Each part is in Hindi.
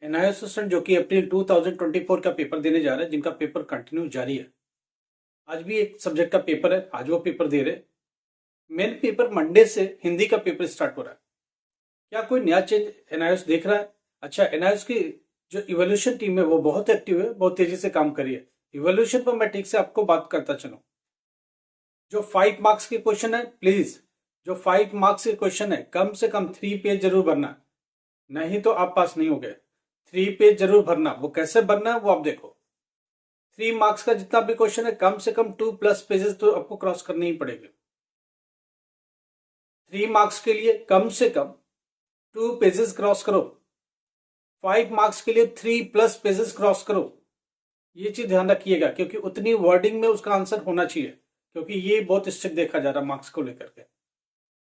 एनआईओ स्टूडेंट जो कि अप्रैल 2024 का पेपर देने जा रहे हैं, जिनका पेपर कंटिन्यू जारी है। आज भी एक सब्जेक्ट का पेपर है, आज वो पेपर दे रहे। मेन पेपर मंडे से हिंदी का पेपर स्टार्ट हो रहा है। क्या कोई नया चेंज एनआईओ देख रहा है? अच्छा, एनआईओ की जो इवोल्यूशन टीम है वो बहुत एक्टिव है, बहुत तेजी से काम कर रही है। इवोल्यूशन पर मैं ठीक से आपको बात करता चलूं। जो 5 मार्क्स के क्वेश्चन है, प्लीज जो 5 मार्क्स के क्वेश्चन है कम से कम 3 पेज जरूर भरना, नहीं तो आप पास नहीं हो गए। 3 पेज जरूर भरना। वो कैसे भरना है वो आप देखो। 3 मार्क्स का जितना भी क्वेश्चन है कम से कम 2+ पेजेस तो आपको क्रॉस करने ही पड़ेंगे। 3 मार्क्स के लिए कम से कम 2 पेजेस क्रॉस करो। 5 मार्क्स के लिए 3+ पेजेस क्रॉस करो। ये चीज ध्यान रखिएगा, क्योंकि उतनी वर्डिंग में उसका आंसर होना चाहिए, क्योंकि ये बहुत स्ट्रिक्ट देखा जा रहा है मार्क्स को लेकर के।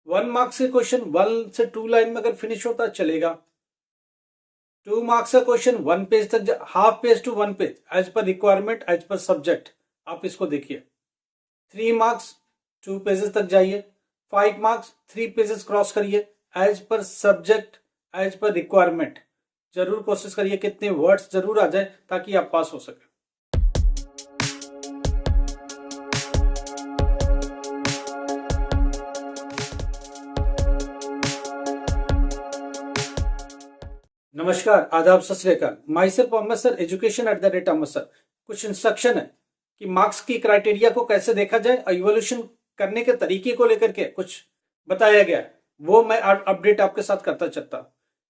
1 मार्क्स के क्वेश्चन 1 से 2 लाइन में अगर फिनिश होता है चलेगा। 2 मार्क्स का क्वेश्चन 1 पेज तक, half page to 1 page, as per requirement, as per subject, आप इसको देखिए। 3 मार्क्स 2 पेजेस तक जाइए। 5 मार्क्स 3 पेजेस क्रॉस करिए, as per subject, as per requirement. जरूर कोशिश करिए कितने वर्ड्स जरूर आ जाए ताकि आप पास हो सके। नमस्कार, आदाब, Sat Shri Akal. Myself Ahmed sir, education @Ahmed sir. कुछ इंस्ट्रक्शन है कि मार्क्स की क्राइटेरिया को कैसे देखा जाए और इवोल्यूशन करने के तरीके को लेकर के कुछ बताया गया, वो मैं अपडेट आपके साथ करता चलता।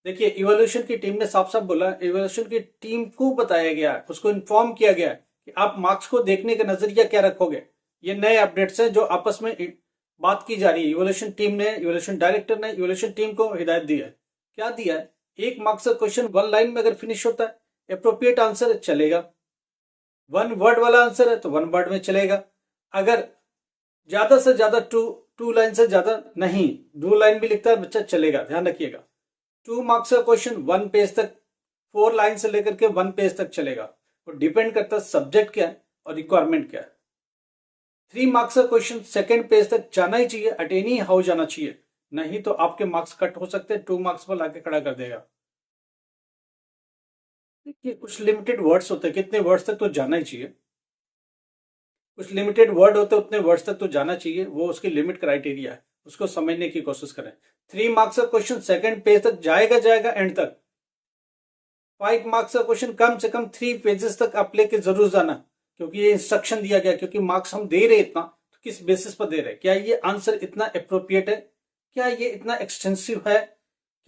देखिए, इवोल्यूशन की टीम ने साफ साफ बोला, इवोल्यूशन की टीम को बताया गया है, उसको इन्फॉर्म किया गया है कि आप मार्क्स को देखने का नजरिया क्या रखोगे। ये नए अपडेट्स हैं जो आपस में बात की जा रही है। इवोल्यूशन टीम ने, इवोल्यूशन डायरेक्टर ने इवोल्यूशन टीम को हिदायत दी है। क्या दिया है? 1 मार्क्स का क्वेश्चन 1 लाइन में अगर फिनिश होता है, अप्रोप्रिएट आंसर है, चलेगा। 1 वर्ड वाला आंसर है तो 1 वर्ड में चलेगा। अगर ज्यादा से ज्यादा टू लाइन से ज्यादा नहीं, 2 लाइन भी लिखता है बच्चा, चलेगा। ध्यान रखिएगा। 2 मार्क्स का क्वेश्चन 1 पेज तक, 4 लाइन से लेकर के 1 पेज तक चलेगा। वो डिपेंड करता है सब्जेक्ट क्या है और रिक्वायरमेंट क्या है। 3 मार्क्स का क्वेश्चन 2nd पेज तक जाना ही चाहिए, एट एनी हाउ जाना चाहिए, नहीं तो आपके मार्क्स कट हो सकते हैं, 2 मार्क्स पर लाके खड़ा कर देगा। देखिए, कुछ लिमिटेड वर्ड्स होते हैं, कितने वर्ड्स तक तो जाना ही चाहिए। कुछ लिमिटेड वर्ड होते हैं, उतने वर्ड्स तक तो जाना चाहिए, वो उसकी लिमिट क्राइटेरिया है, उसको समझने की कोशिश करें। 3 मार्क्स का क्वेश्चन 2nd पेज तक जाएगा एंड तक। 5 मार्क्स का क्वेश्चन कम से कम 3 पेजेस तक आप लेके जरूर जाना, क्योंकि ये इंस्ट्रक्शन दिया गया। क्योंकि मार्क्स हम दे रहे इतना, तो किस बेसिस पर दे रहे? क्या ये आंसर इतना अप्रोप्रिएट है? क्या ये इतना एक्सटेंसिव है?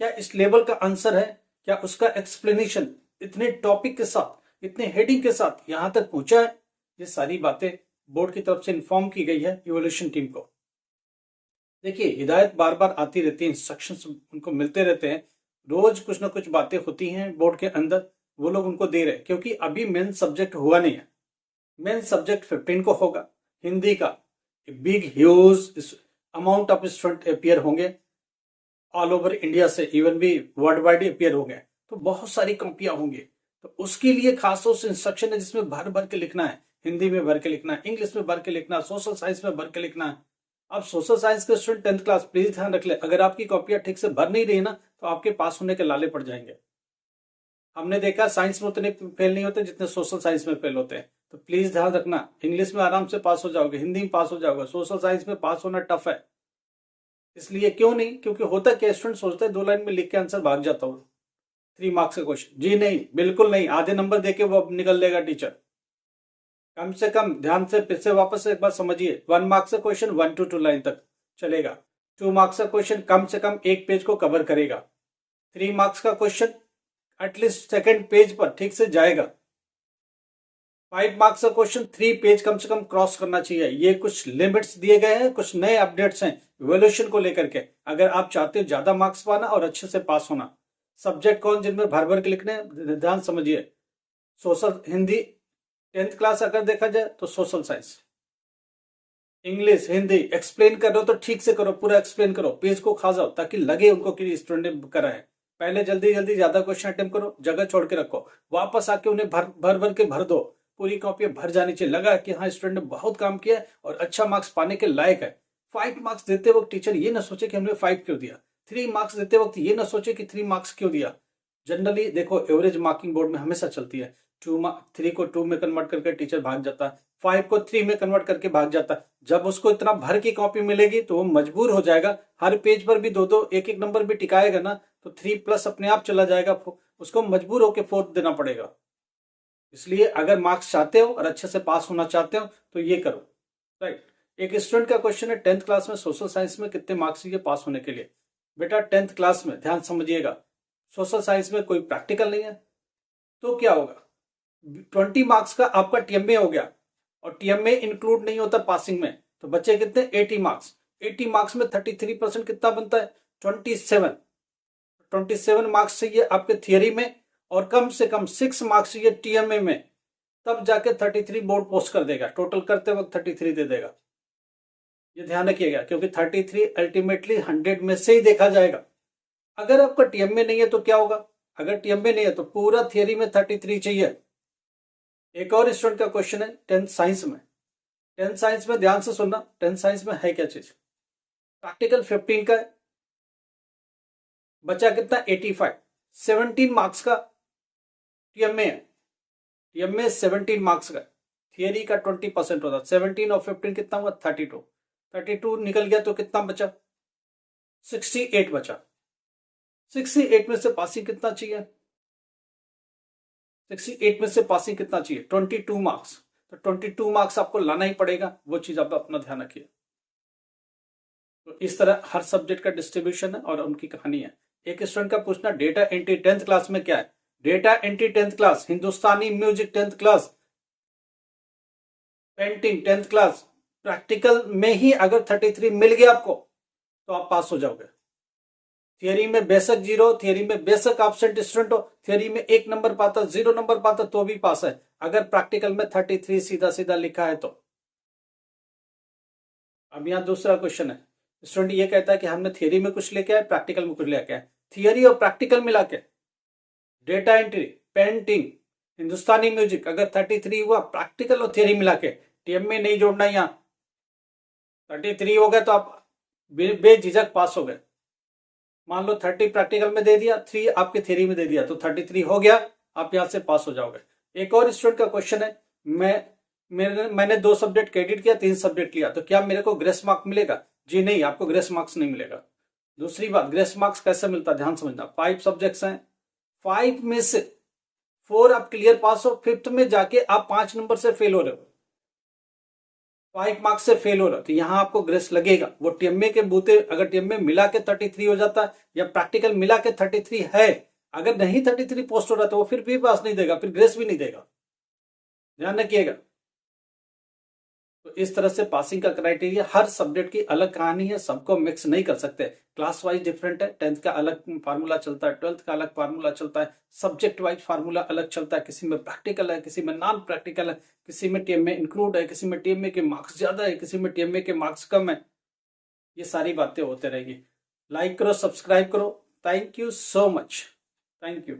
क्या इस लेवल का आंसर है? क्या उसका एक्सप्लेनेशन इतने टॉपिक के साथ, इतने हेडिंग के साथ यहां तक पहुंचा है? ये सारी बातें बोर्ड की तरफ से इन्फॉर्म की गई है इवोल्यूशन टीम को। देखिए, हिदायत बार बार आती रहती है, इंस्ट्रक्शंस उनको मिलते रहते हैं, रोज कुछ ना कुछ बातें होती हैं बोर्ड के अंदर, वो लोग उनको दे रहे हैं। क्योंकि अभी मेन सब्जेक्ट हुआ नहीं है। मेन सब्जेक्ट 15 को होगा हिंदी का। Big huge amount of student appear होंगे ऑल ओवर इंडिया से, इवन भी वर्ल्ड वाइड अपियर होंगे, तो बहुत सारी कॉपियां होंगी। तो उसके लिए खास तौर से इंस्ट्रक्शन है जिसमें भर भर के लिखना है। हिंदी में भर के लिखना है, इंग्लिश में भर के लिखना है, सोशल साइंस में भर के लिखना है। अब सोशल साइंस के स्टूडेंट 10th क्लास, प्लीज ध्यान रख ले, अगर आपकी कॉपियां ठीक से भर नहीं रही ना तो आपके पास होने के लाले पड़ जाएंगे। हमने देखा साइंस में उतने फेल नहीं होते जितने सोशल साइंस में फेल होते हैं। तो प्लीज ध्यान रखना, इंग्लिश में आराम से पास हो जाओगे, हिंदी में पास हो जाओगे, सोशल साइंस में पास होना टफ है। इसलिए क्यों नहीं, क्योंकि होता क्या, स्टूडेंट सोचता है 2 लाइन में लिख के आंसर भाग जाता हूँ 3 मार्क्स का क्वेश्चन। जी नहीं, बिल्कुल नहीं, आधे नंबर देके वो निकल लेगा टीचर। कम से कम ध्यान से फिर से वापस एक बार समझिए। 1 मार्क्स का क्वेश्चन 1 to 2 लाइन तक चलेगा। 2 मार्क्स का क्वेश्चन कम से कम 1 पेज को कवर करेगा। 3 मार्क्स का क्वेश्चन एटलीस्ट 2nd पेज पर ठीक से जाएगा। 5 मार्क्स का क्वेश्चन 3 पेज कम से कम क्रॉस करना चाहिए। ये कुछ लिमिट्स दिए गए हैं, कुछ नए अपडेट्स हैं इवोल्यूशन को लेकर के। अगर आप चाहते हो ज्यादा मार्क्स पाना और अच्छे से पास होना, सब्जेक्ट कौन जिनमें भर भर के लिखने, ध्यान समझिए। सोशल, हिंदी 10th क्लास अगर देखा जाए तो social science, English, Hindi explain कर रहे हो तो ठीक से करो, पूरा एक्सप्लेन करो, पेज को खा जाओ ताकि लगे उनको कि स्टूडेंट ने करा है। पहले जल्दी जल्दी ज्यादा क्वेश्चन अटेम्प्ट करो, जगह छोड़ के रखो, वापस आके उन्हें भर भर भर के भर दो। पूरी कॉपी भर जानी चाहिए, लगा कि हाँ स्टूडेंट ने बहुत काम किया है और अच्छा मार्क्स पाने के लायक है। 5 मार्क्स देते वक्त टीचर ये ना सोचे कि हमने 5 क्यों दिया। 3 मार्क्स देते वक्त ये ना सोचे कि 3 मार्क्स क्यों दिया। जनरली देखो एवरेज मार्किंग बोर्ड में हमेशा चलती है, 3 को 2 में कन्वर्ट करके टीचर भाग जाता है, 5 को 3 में कन्वर्ट करके भाग जाता है। जब उसको इतना भर की कॉपी मिलेगी तो वो मजबूर हो जाएगा, हर पेज पर भी 2-2 एक-एक नंबर भी टिकाएगा ना तो 3+ अपने आप चला जाएगा, उसको मजबूर होकर 4 देना पड़ेगा। इसलिए अगर मार्क्स चाहते हो और अच्छे से पास होना चाहते हो तो ये करो, राइट। एक स्टूडेंट का क्वेश्चन है 10th क्लास में सोशल साइंस में कितने मार्क्स चाहिए पास होने के लिए। बेटा 10th क्लास में ध्यान समझिएगा, सोशल साइंस में कोई प्रैक्टिकल नहीं है तो क्या होगा, 20 मार्क्स का आपका टीएमए हो गया और टीएमए इंक्लूड नहीं होता पासिंग में, तो बच्चे कितने 80 मार्क्स। 80 मार्क्स में 33% कितना बनता है 27 मार्क्स चाहिए आपके थियरी में और कम से कम 6 मार्क्स चाहिए टीएमए में, तब जाके 33 बोर्ड पोस्ट कर देगा, टोटल करते वक्त 33 दे देगा। ये ध्यान रखिएगा क्योंकि 33 अल्टीमेटली 100 में से ही देखा जाएगा। अगर आपका टीएमए नहीं है तो क्या होगा, अगर टीएमए नहीं है तो पूरा थियरी में 33 चाहिए। एक और स्टूडेंट का क्वेश्चन है 10th साइंस में। 10th साइंस में ध्यान से सुनना, 10th साइंस में है क्या चीज, प्रैक्टिकल 15 का है, बचा कितना 85, 17 मार्क्स का टीएमए है, टीएमए 17 मार्क्स का, थियरी का 20% होता है, 17 और 15 कितना हुआ 32 निकल गया तो कितना बचा 68 बचा। 68 में से पासिंग कितना चाहिए, 68 में से पासिंग कितना चाहिए 22 मार्क्स, तो 22 मार्क्स आपको लाना ही पड़ेगा, वो चीज आप अपना ध्यान रखिए। तो इस तरह हर सब्जेक्ट का डिस्ट्रीब्यूशन है और उनकी कहानी है। एक स्टूडेंट का पूछना डेटा एंट्री 10th क्लास में क्या है, data entry 10th class, Hindustani music 10th class, painting 10th class, practical में ही अगर 33 मिल गया आपको तो आप पास हो जाओगे। थियरी में बेशक 0, थियरी में बेशक एब्सेंट स्टूडेंट हो, थियरी में 1 नंबर पाता 0 नंबर पाता तो भी पास है, अगर प्रैक्टिकल में 33 सीधा सीधा लिखा है तो। अब यहाँ दूसरा क्वेश्चन है, स्टूडेंट ये कहता है कि हमने थियरी में कुछ लेके आए, प्रैक्टिकल में कुछ लेके आए, थियरी और प्रैक्टिकल मिला के डेटा एंट्री, पेंटिंग, हिंदुस्तानी म्यूजिक अगर 33 हुआ, प्रैक्टिकल और थियरी मिला के, टीएमए नहीं जोड़ना, यहाँ 33 हो गए तो आप बेझिझक पास हो गए। मान लो 30 प्रैक्टिकल में दे दिया, 3 आपके थियरी में दे दिया तो 33 हो गया, आप यहां से पास हो जाओगे। एक और स्टूडेंट का क्वेश्चन है, मैंने 2 सब्जेक्ट क्रेडिट किया, 3 सब्जेक्ट लिया, तो क्या मेरे को ग्रेस मार्क मिलेगा। जी नहीं, आपको ग्रेस मार्क्स नहीं मिलेगा। दूसरी बात, ग्रेस मार्क्स कैसे मिलता है ध्यान समझना, 5 सब्जेक्ट्स हैं, 5 में से 4 आप क्लियर पास हो, 5th में जाके आप 5 नंबर से फेल हो रहे हो, 5 मार्क्स से फेल हो रहा, तो यहां आपको ग्रेस लगेगा। वो टीएमए के बूते, अगर टीएमए मिला के 33 हो जाता है या प्रैक्टिकल मिला के 33 है, अगर नहीं 33 पोस्ट हो रहा तो वो फिर भी पास नहीं देगा, फिर ग्रेस भी नहीं देगा, ध्यान रखिएगा। तो इस तरह से पासिंग का क्राइटेरिया, हर सब्जेक्ट की अलग कहानी है, सबको मिक्स नहीं कर सकते, क्लास वाइज डिफरेंट है, 10th का अलग फार्मूला चलता है, 12th का अलग फार्मूला चलता है, सब्जेक्ट वाइज फार्मूला अलग चलता है, किसी में प्रैक्टिकल है, किसी में नॉन प्रैक्टिकल है, किसी में टीएमए इंक्लूड है, किसी में टीएमए के मार्क्स ज्यादा है, किसी में टीएमए के मार्क्स कम है। ये सारी बातें होते रहेगी। लाइक करो, सब्सक्राइब करो। Thank you so much, thank you.